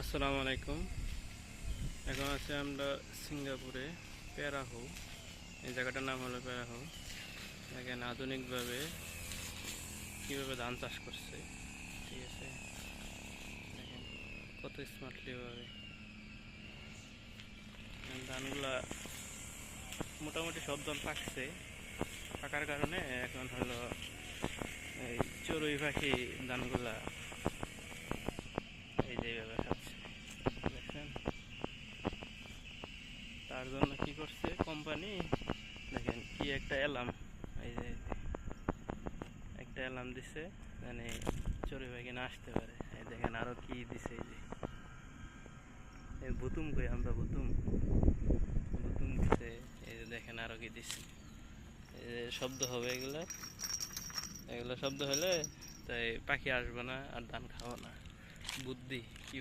আসসালামু আলাইকুম। এখন আছে আমরা সিঙ্গাপুরে প্যারাহো। এই জায়গাটার নাম হলো প্যারাহো। এখানে আধুনিকভাবে কীভাবে ধান চাষ করছে, ঠিক আছে। দেখেন কত স্মার্টলি ভাবে ধানগুলা মোটামুটি সব ধান পাকছে। পাকার কারণে এখন হলো এই চড়ুই পাখি ধানগুলা এই যে এইভাবে খাচ্ছে, দেখছেন। তার জন্য কি করছে কোম্পানি, দেখেন কি একটা অ্যালার্ম, এই যে একটা অ্যালার্ম দিছে, মানে চড়ুই পাখি না আসতে পারে। এই দেখেন আরো কি দিছে, এই যে এই বুতুম কই আমরা বুতুম বুতুম দিছে। এই যে দেখেন আরো কি দিছে, এই যে শব্দ হবে এগুলা, এগুলো শব্দ হলে তাই পাখি আসবে না আর ধান খাবো না। বুদ্ধি কি